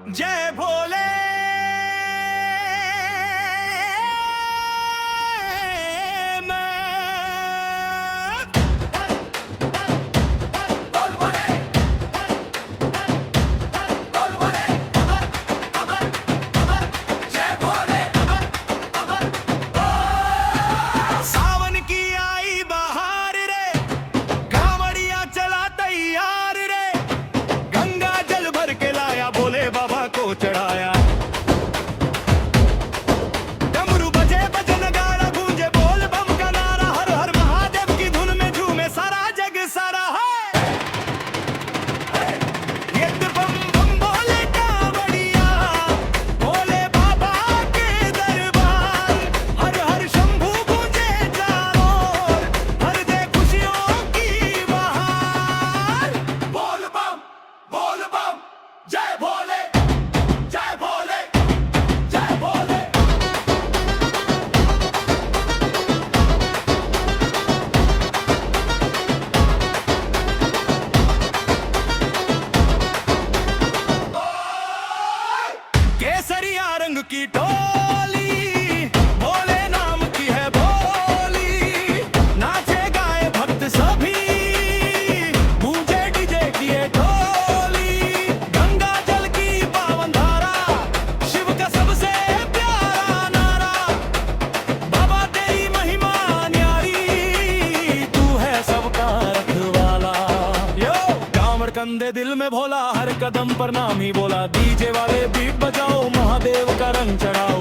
जय भोले सावन की आई बहार रे, कांवड़िया चला तैयार रे, गंगा जल भर के लाया, भोले बाबा को चढ़ाया। डमरू बजे बजन गाड़ा, गूंजे बोल बम का नारा, हर हर महादेव की धुन में झूमे सारा जग सारा है। ये बम बम बोले कांवड़िया, भोले बाबा के दरबार, हर हर शंभू गूंजे चारों ओर, हर दे खुशियों की बहार। बोल बम जय भोले, जय भोले, जय भोले। केसरिया रंग की टोली, भोले नाम की है बोली, नाचे गाए भक्त सभी, गूंजे डीजे की ये टोली। गंगा जल की पावन धारा, शिव का सबसे प्यारा नारा, बाबा तेरी महिमा न्यारी, तू है सबका रखवाला। यो कांवड़ कंधे दिल में भोला, हर कदम पर नाम ही बोला, डीजे वाले बीट बजाओ, महादेव का रंग चढ़ाओ।